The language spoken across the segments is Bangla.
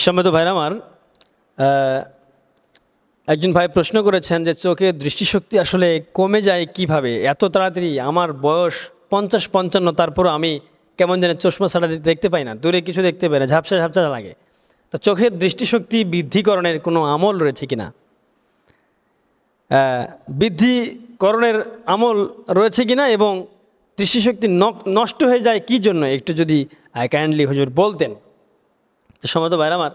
সম্মানিত ভাইরা আমার, একজন ভাই প্রশ্ন করেছেন যে চোখের দৃষ্টিশক্তি আসলে কমে যায় কিভাবে এত তাড়াতাড়ি। আমার বয়স 50-55, তারপরও আমি কেমন যেন চশমা ছাড়া দেখতে পাই না, দূরে কিছু দেখতে পাই না, ঝাপসা ঝাপসা লাগে। তো চোখের দৃষ্টিশক্তি বৃদ্ধিকরণের কোনো আমল রয়েছে কিনা, বৃদ্ধিকরণের আমল রয়েছে কিনা এবং দৃষ্টিশক্তি নষ্ট হয়ে যায় কি জন্য, একটু যদি কাইন্ডলি হুজুর বলতেন। তো সম্মানিত ভাইরা আমার,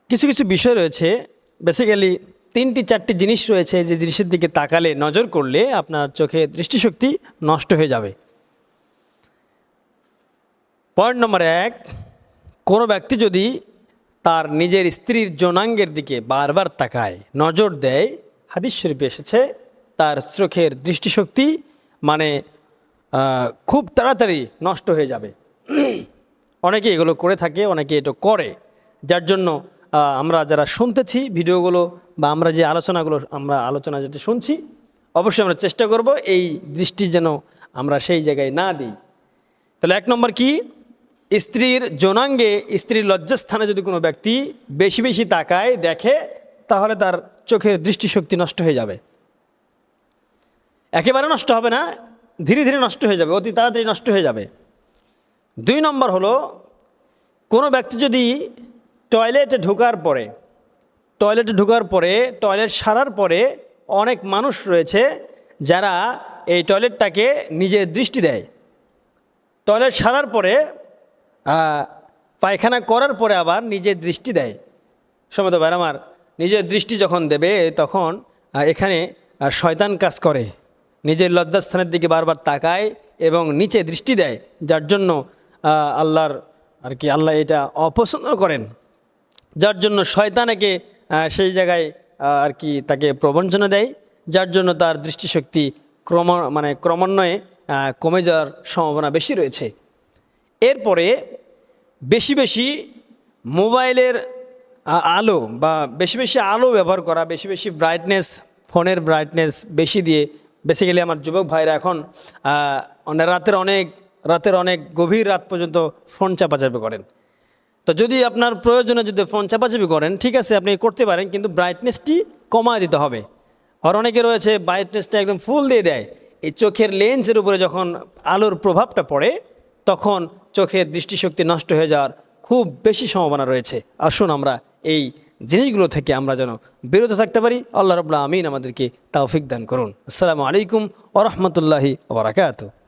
কিছু কিছু বিষয় রয়েছে, বেসিক্যালি 3-4টি জিনিস রয়েছে যে জিনিসের দিকে তাকালে, নজর করলে আপনার চোখে দৃষ্টিশক্তি নষ্ট হয়ে যাবে। পয়েন্ট নম্বর 1, কোনো ব্যক্তি যদি তার নিজের স্ত্রীর যৌনাঙ্গের দিকে বারবার তাকায়, নজর দেয়, হাদিস শরীফে এসেছে তার চোখের দৃষ্টিশক্তি খুব তাড়াতাড়ি নষ্ট হয়ে যাবে। অনেকে এগুলো করে থাকে, অনেকে এটা করে, যার জন্য আমরা যারা শুনতেছি ভিডিওগুলো বা আমরা যে আলোচনা যেটা শুনছি, অবশ্যই আমরা চেষ্টা করব এই দৃষ্টি যেন আমরা সেই জায়গায় না দিই। তাহলে 1 নম্বর কি, স্ত্রীর যৌনাঙ্গে, স্ত্রীর লজ্জাস্থানে যদি কোনো ব্যক্তি বেশি বেশি তাকায়, দেখে, তাহলে তার চোখের দৃষ্টিশক্তি নষ্ট হয়ে যাবে। একেবারে নষ্ট হবে না, ধীরে ধীরে নষ্ট হয়ে যাবে, অতি তাড়াতাড়ি নষ্ট হয়ে যাবে। 2 নম্বর হলো, কোনো ব্যক্তি যদি টয়লেটে ঢোকার পরে টয়লেট সারার পরে, অনেক মানুষ রয়েছে যারা এই টয়লেটটাকে নিজের দৃষ্টি দেয়। টয়লেট সারার পরে, পায়খানা করার পরে আবার নিজের দৃষ্টি দেয়। সম্মানিত ভাইরা আমার, নিজের দৃষ্টি যখন দেবে তখন এখানে শয়তান কাজ করে, নিজের লজ্জাস্থানের দিকে বারবার তাকায় এবং নিচে দৃষ্টি দেয়, যার জন্য আল্লাহ এটা অপছন্দ করেন, যার জন্য শয়তানকে সেই জায়গায় তাকে প্রবঞ্চনা দেয়, যার জন্য তার দৃষ্টিশক্তি ক্রমান্বয়ে কমে যাওয়ার সম্ভাবনা বেশি রয়েছে। এরপরে বেশি বেশি মোবাইলের আলো বা বেশি বেশি আলো ব্যবহার করা, বেশি বেশি ব্রাইটনেস, ফোনের ব্রাইটনেস বেশি দিয়ে, বেসিক্যালি আমার যুবক ভাইরা এখন রাতের অনেক গভীর রাত পর্যন্ত ফোন চাপাচাপি করেন। তো যদি আপনার প্রয়োজনে যদি ফোন চাপাচাপি করেন, ঠিক আছে, আপনি করতে পারেন, কিন্তু ব্রাইটনেসটি কমায় দিতে হবে। আর অনেকে রয়েছে ব্রাইটনেসটা একদম ফুল দিয়ে দেয়। এই চোখের লেন্সের উপরে যখন আলোর প্রভাবটা পড়ে, তখন চোখের দৃষ্টিশক্তি নষ্ট হয়ে যাওয়ার খুব বেশি সম্ভাবনা রয়েছে। আসুন আমরা এই জিনিসগুলো থেকে আমরা যেন বিরত থাকতে পারি। আল্লাহ রাব্বুল আমিন আমাদেরকে তৌফিক দান করুন। আসসালামু আলাইকুম ওয়া রাহমাতুল্লাহি ওয়া বারাকাতুহু।